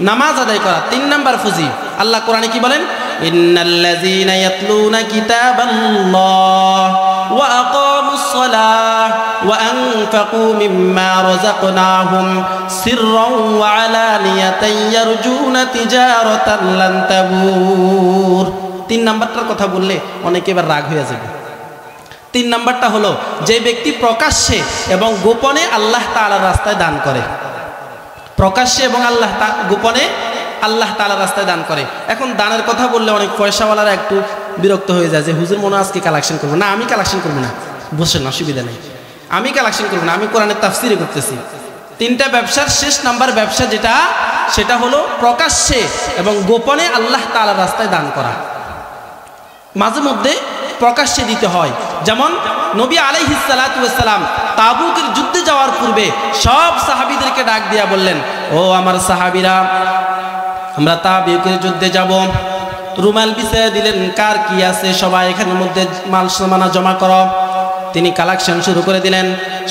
নামাজ আদায় করা। 3 নাম্বার ফুজি আল্লাহ কোরআনে কি বলেন, ইন্নাল্লাযীনা ইয়াতলুনা কিতাবাল্লাহ ওয়া আকামুস সালাহ ওয়া আনফাকু মিম্মা রাযাকনাহুম সিররান ওয়া আলানিয়াতান ইয়ারজুনা তিজারাতান লান তাবুর। 3 নাম্বারটার কথা বললে অনেকে এবার রাগ হয়ে যাবে। 3 নাম্বারটা হলো যে ব্যক্তি প্রকাশ্যে এবং গোপনে আল্লাহ তাআলার রাস্তায় দান করে, প্রকাশ্যে এবং গোপনে আল্লাহ তাআলার রাস্তায় দান করে। এখন দানের কথা বললে অনেক পয়সাওয়ালারা একটু বিরক্ত হয়ে যায় যে হুজুর মনে আজকে কালেকশন করবো না। আমি কালেকশন করবো না, বসেন, অসুবিধা নেই, আমি কালেকশন করবো না, আমি কোরআনের তাফসিরে করতেছি। 3টা ব্যবসার শেষ নাম্বার ব্যবসা যেটা, সেটা হলো প্রকাশ্যে এবং গোপনে আল্লাহ তাআলার রাস্তায় দান করা। মাঝে মধ্যে প্রকাশ্যে দিতে হয়। যেমন নবী আলাইহিস সালাতু ওয়াস সালাম তাবুকের যুদ্ধে যাওয়ার পূর্বে সব সাহাবীদেরকে ডাক দিয়া বললেন, ও আমার সাহাবীরা, আমরা তাবুকের যুদ্ধে যাব। রুমাল বিছিয়ে দিলেন, কার কি আছে সবাই এখানের মধ্যে মাল সামানা জমা করো। তিনি কালেকশন শুরু করে দিলেন।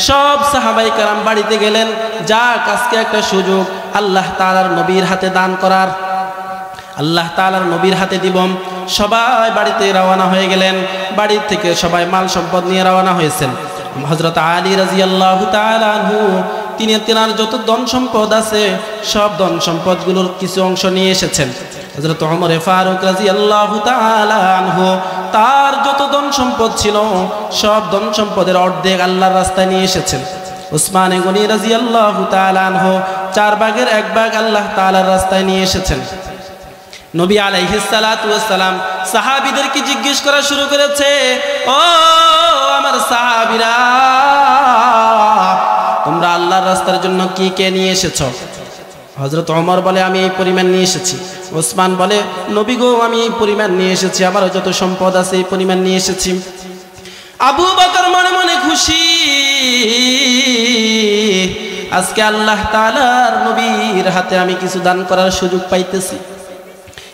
সব সাহাবায়ে কেরাম বাড়িতে গেলেন, যাক আজকে একটা সুযোগ আল্লাহ তাআলার নবীর হাতে দান করার, আল্লাহ তাআলার নবীর হাতে দিব। সবাই বাড়িতে রওনা হয়ে গেলেন। বাড়ি থেকে সবাই মাল সম্পদ নিয়ে রওনা হয়েছেন। হযরত আলী রাদিয়াল্লাহু তাআলা আনহু তিনি তেনার যত ধন সম্পদ আছে সব ধন সম্পদগুলোর কিছু অংশ নিয়ে এসেছেন। হযরত ওমর ফারুক রাদিয়াল্লাহু তাআলা আনহু তার যত ধন সম্পদ ছিল সব ধন সম্পদের অর্ধেক আল্লাহর রাস্তায় নিয়ে এসেছেন। উসমান গনি রাদিয়াল্লাহু তাআলা আনহু 4 ভাগের 1 ভাগ আল্লাহ তাআলার রাস্তায় নিয়ে এসেছেন। নবী আলাইহিস সালাতু ওয়াস সালাম সাহাবীদেরকে জিজ্ঞেস করা শুরু করেছে, ও আমার সাহাবীরা, তোমরা আল্লাহর রাস্তার জন্য কি কে নিয়ে এসেছো? হযরত ওমর বলে, আমি এই পরিমাণ নিয়ে এসেছি। ওসমান বলে, নবী গো, আমি এই পরিমাণ নিয়ে এসেছি, আমার যত সম্পদ আছে এই পরিমাণ নিয়ে এসেছি। আবু বকর মনে মনে খুশি, আজকে আল্লাহ তাআলার নবীর হাতে আমি কিছু দান করার সুযোগ পাইতেছি।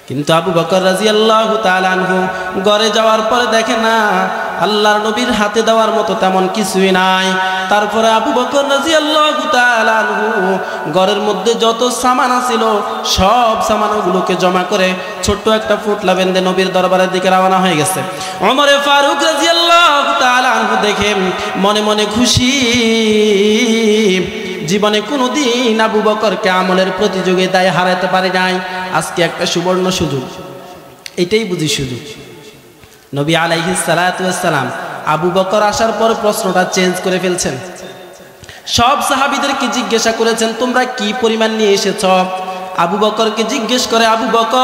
কিন্তু আবু বকর রাদিয়াল্লাহু তাআলা আনহু ঘরে যাওয়ার পরে দেখে না আল্লাহর নবীর হাতে দেওয়ার মতো তেমন কিছুই নাই। তারপরে আবু বকর রাদিয়াল্লাহু তাআলা আনহু ঘরের মধ্যে যত সামান ছিল সব সামানগুলোকে জমা করে ছোট্ট একটা ফুটলা বেঁধে নবীর দরবারের দিকে রওনা হয়ে গেছে। ওমর ফারুক রাদিয়াল্লাহু তাআলা আনহু দেখে মনে মনে খুশি, জীবনে কোনোদিন আবু বকরকে আমলের প্রতিযোগিতায় হারাতে পারে নাই, আজকে একটা সুবর্ণ সুযোগ, এটাই বুঝি সুযোগ। নবী আলাইহিস সালাতু ওয়াস সালাম আবু বকর আসার পর প্রশ্নটা চেঞ্জ করে ফেলছেন। সব সাহাবীদেরকে জিজ্ঞাসা করেছেন, তোমরা কি পরিমাণ নিয়ে এসেছ? আবু বকরকে জিজ্ঞেস করে, আবু বকর,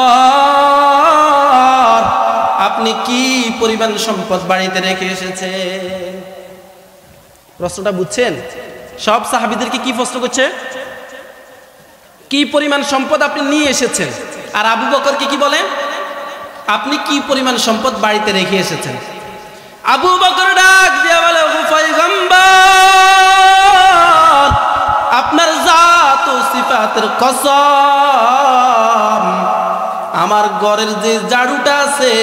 আপনি কি পরিমাণ সম্পদ বাড়িতে রেখে এসেছেন? প্রশ্নটা বুঝছেন? সব সাহাবীদেরকে কি প্রশ্ন করছে? কি পরিমাণ সম্পদ আপনি নিয়ে এসেছেন? আর আবু বকরকে কি বলেন? আপনি কি পরিমাণ সম্পদ বাড়িতে রেখে এসেছেন? আবু বকর ডাক দিয়া বলে, ও পয়গম্বর, আপনার জাত ও সিফাতের কসম, আমার ঘরের যে ঝাড়ুটা আছে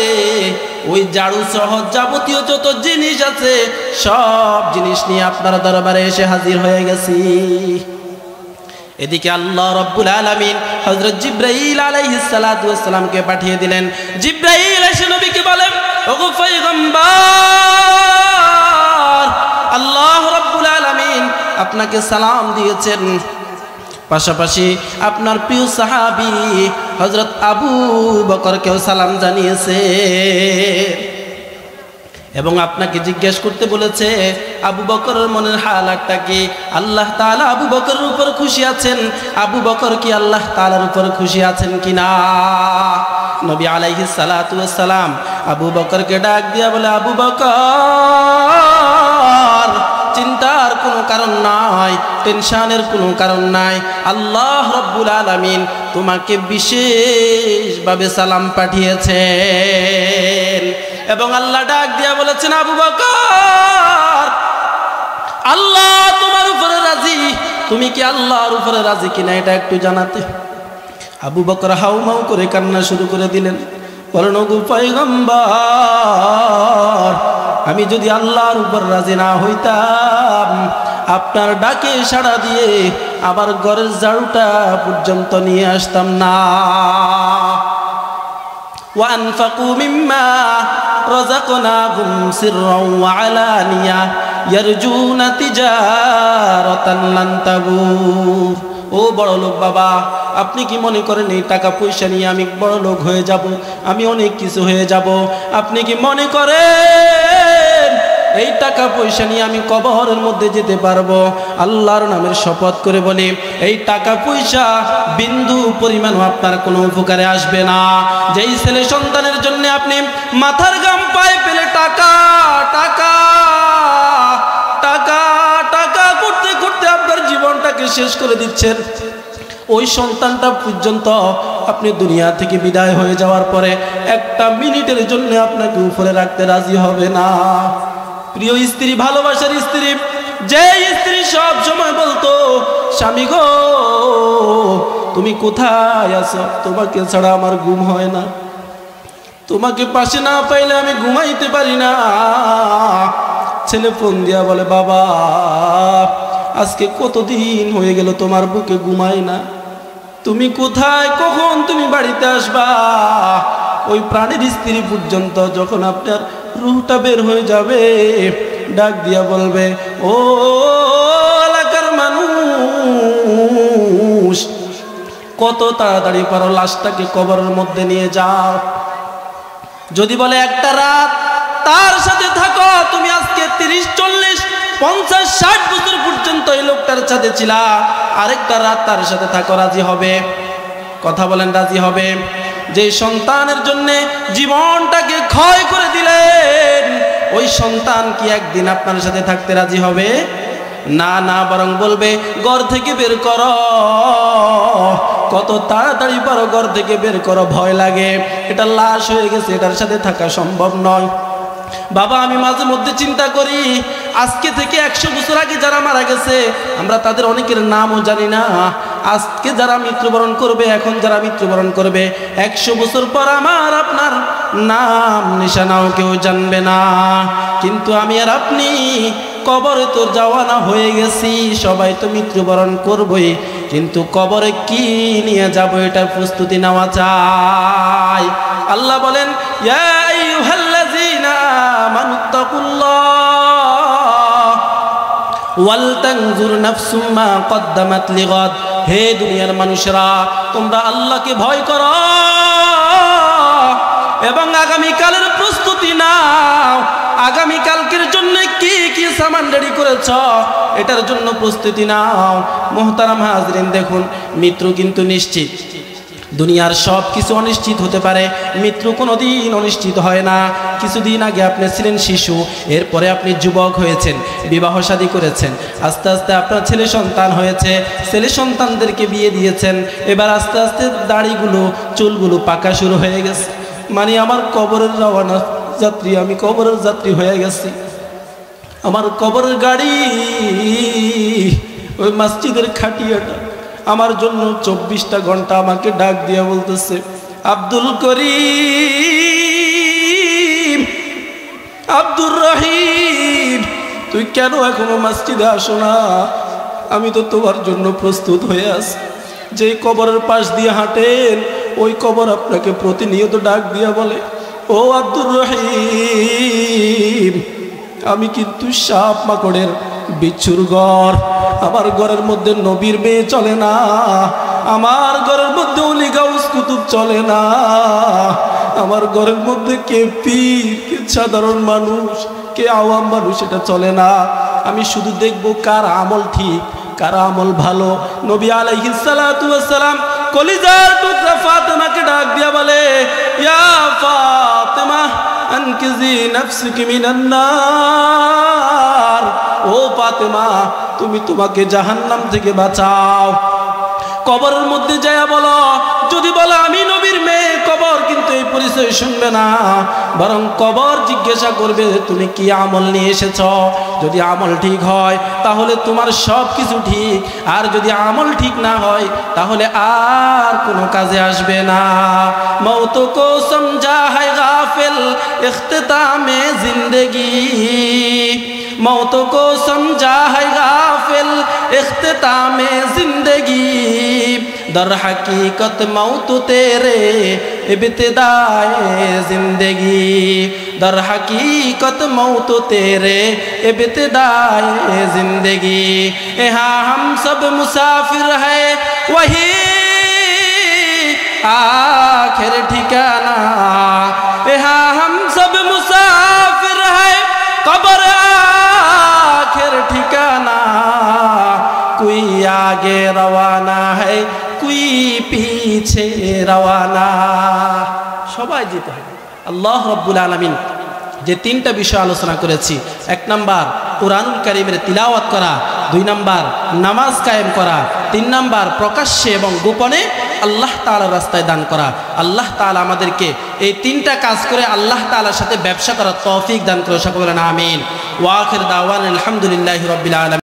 ওই ঝাড়ু সহ যাবতীয় যত জিনিস আছে সব জিনিস নিয়ে আপনার দরবারে এসে হাজির হয়ে গেছি। এদিকে আল্লাহ রাব্বুল আলামিন হযরত জিবরাইল আলাইহিস সালাতু ওয়াস সালামকে পাঠিয়ে দিলেন। জিবরাইল এসে নবীকে বলেন, ওগো পয়গম্বর, আল্লাহ রাব্বুল আলামিন আপনাকে সালাম দিয়েছেন, পাশাপাশি আপনার প্রিয় সাহাবী হযরত আবু বকরকেও সালাম জানিয়েছে এবং আপনাকে জিজ্ঞেস করতে বলেছে আবু বকরের মনের হালাতটা কি, আল্লাহ তাআলা আবু বকরের উপর খুশি আছেন, আবু বকর কি আল্লাহ তাআলার উপর খুশি আছেন কিনা। নবী আলাইহিস সালাতু ওয়াস সালাম আবু বকরকে ডাক দিয়া বলে, আবু বকর, চিন্তার কোনো কারণ নাই, টেনশনের কোনো কারণ নাই, আল্লাহ রাব্বুল আলামিন তোমাকে বিশেষভাবে সালাম পাঠিয়েছেন। এবং আল্লাহ ডাক দিয়া বলেছেন, আবু বকর, আল্লাহ তোমার উপরে রাজি, তুমি কি আল্লাহর উপরে রাজি কিনা এটা একটু জানাতে। আবু বকর হাউমাউ করে কান্না শুরু করে দিলেন, বলেন, ওগো পয়গম্বর, আমি যদি আল্লাহর উপর রাজি না হইতাম আপনার ডাকে সাড়া দিয়ে আবার ঘরের ঝাড়ুটা পর্যন্ত নিয়ে আসতাম না। وأنفقوا مما رزقناهم سرا وعلانية يرجون تجارة لن تبور। ও বড় লোক বাবা, আপনি কি মনে করেন এই টাকা পয়সা নিয়ে আমি বড় লোক হয়ে যাব, আমি অনেক কিছু হয়ে যাব? আপনি কি মনে করেন এই টাকা পয়সা নিয়ে আমি কবরের মধ্যে যেতে পারবো? আল্লাহর নামের শপথ করে বলি, এই টাকা পয়সা বিন্দু পরিমাণও আপনার কোনো উপকারে আসবে না। যেই ছেলে সন্তানের জন্য আপনি মাথার ঘাম পায়ে ফেলে টাকা টাকা টাকা টাকা করতে করতে আপনার জীবনটাকে শেষ করে দিচ্ছেন, ওই সন্তানটা পর্যন্ত আপনি দুনিয়া থেকে বিদায় হয়ে যাওয়ার পরে একটা মিনিটের জন্য আপনাকে উপরে রাখতে রাজি হবে না। প্রিয় স্ত্রী, ভালোবাসার স্ত্রী, যে স্ত্রী সব সময় বলতো স্বামী গো তুমি কোথায় আছো, তোমাকে ছাড়া আমার ঘুম হয় না, তোমাকে পাশে না পাইলে আমি ঘুমাইতে পারি না। ছেলে ফোন দিয়া বলে বাবা আজকে কতদিন হয়ে গেল তোমার বুকে ঘুমাই না, তুমি কোথায়, কখন তুমি বাড়িতে আসবা। ওই প্রাণীর স্ত্রী পর্যন্ত যখন আপনার রুহটা বের হয়ে যাবে ডাক দিয়া বলবে ও এলাকার মানুষ কত তাড়াতাড়ি পারো লাশটাকে কবরের মধ্যে নিয়ে যাও। যদি বলে একটা রাত তার সাথে থাকো, তুমি আজকে 30, 40, 50, 60 বছর পর্যন্ত এই লোকটার সাথে ছিলা, আরেকটা রাত তার সাথে থাকো, রাজি হবে? কথা বলেন রাজি হবে? যে সন্তানের জন্য জীবনটাকে ক্ষয় করে দিলেন ওই সন্তান কি একদিন আপনার সাথে থাকতে রাজি হবে? না না, বরং বলবে ঘর থেকে বের করো, কত তাড়াতাড়ি পারো ঘর থেকে বের করো, ভয় লাগে, এটা লাশ হয়ে গেছে, এটার সাথে থাকা সম্ভব নয়। বাবা আমি মাঝে মধ্যে চিন্তা করি আজকে থেকে 100 বছর আগে যারা মারা গেছে আমরা তাদের অনেকের নামও জানি না। আজকে যারা মৃত্যুবরণ করবে, এখন যারা মৃত্যুবরণ করবে, 100 বছর পর আমার আপনার নাম নিশানাও কেউ জানবে না। কিন্তু আমি আর আপনি কবরে তো যাওয়া না হয়ে গেছি, সবাই তো মৃত্যুবরণ করবই, কিন্তু কবরে কি নিয়ে যাব এটার প্রস্তুতি নেওয়া চাই। আল্লাহ বলেন ইয়া আইয়ুহাল্লাযীনা আমানুত্তাকুল্লাহ ওয়াল তানজুর নাফসুম মা কদ্দামাত লিগাদ। হে দুনিয়ার মানুষেরা তোমরা আল্লাহকে ভয় করো এবং আগামীকালের প্রস্তুতি নাও। আগামীকালকের জন্য কি কি সামান রেডি করেছ এটার জন্য প্রস্তুতি নাও। মুহতারাম হাজরিন, দেখুন মৃত্যু কিন্তু নিশ্চিত। দুনিয়ার সব কিছু অনিশ্চিত হতে পারে, মৃত্যু কোনোদিন অনিশ্চিত হয় না। কিছুদিন আগে আপনি ছিলেন শিশু, এরপরে আপনি যুবক হয়েছেন, বিবাহ শাদী করেছেন, আস্তে আস্তে আপনার ছেলে সন্তান হয়েছে, ছেলে সন্তানদেরকে বিয়ে দিয়েছেন, এবার আস্তে আস্তে দাড়িগুলো চুলগুলো পাকা শুরু হয়ে গেছে, মানে আমার কবরের রওনা যাত্রী, আমি কবরের যাত্রী হয়ে গেছি। আমার কবরের গাড়ি ওই মসজিদের খাটিয়াটা আমার জন্য 24টা ঘন্টা আমাকে ডাক দিয়া বলতেছে আব্দুল করিম, আব্দুর রহিম, তুই কেন এখনো মসজিদে আসো না? আমি তো তোমার জন্য প্রস্তুত হয়ে আছি। যে কবরের পাশ দিয়ে হাঁটেন ওই কবর আপনাকে প্রতিনিয়ত ডাক দিয়া বলে ও আব্দুর রহিম, আমি কিন্তু সাপ মাকড়ের বিচ্ছুর ঘর, আমার ঘরের মধ্যে নবীর মেয়ে চলে না, আমার ঘরের মধ্যে ওলি গাউস কুতুব চলে না, আমার ঘরের মধ্যে কে পীর, কে সাধারণ মানুষ, কে আওয়াম মানুষ, এটা চলে না। আমি শুধু দেখবো কার আমল ঠিক, কার আমল ভালো। নবী আলাইহিস সালাতু ওয়াস সালাম কলিজার টুকরা ফাতেমাকে ডাক দিয়া বলে ইয়া ফাতেমা আনকিজি নাফসিকি মিনান নার, ও ফাতেমা তুমি তোমাকে জাহান্নাম থেকে বাঁচাও। কবরের মধ্যে যায় বলো, যদি বলো আমি নবীর মেয়ে, কবর কিন্তু এই পরিচয় শুনবে না, বরং কবর জিজ্ঞাসা করবে তুমি কি আমল নিয়ে এসেছ। যদি আমল ঠিক হয় তাহলে তোমার সব কিছু ঠিক, আর যদি আমল ঠিক না হয় তাহলে আর কোনো কাজে আসবে না। মৌত কো সমঝা है गाफिल इख्तितामे जिंदगी, मौत को समझा है गाफिल इख्तितामे जिंदगी, दर हकीकत मौत तेरे इब्तिदाए जिंदगी, दर हकीकत मौत तेरे इब्तिदाए जिंदगी। यहाँ हम सब मुसाफिर है वही आखिर ठिकाना, यहाँ हम सब मुसाफिर है कब्र आखिर ठिकाना, कोई आगे रवाना है कोई पीछे रवाना। সবাই যেতে হবে। আল্লাহ রাব্বুল আলামিন যে তিনটা বিষয় আলোচনা করেছি, 1 নাম্বার কোরআনুল কারীমের তিলাওয়াত করা, 2 নাম্বার নামাজ কায়েম করা, 3 নাম্বার প্রকাশ্যে এবং গোপনে আল্লাহ তাআলার রাস্তায় দান করা। আল্লাহ তাআলা আমাদেরকে এই 3টা কাজ করে আল্লাহ তাআলার সাথে ব্যবসা করার তৌফিক দান করে। সকলে বলেন আমিন। ওয়া আখির দাওয়ানা আলহামদুলিল্লাহি রাব্বিল আলামিন।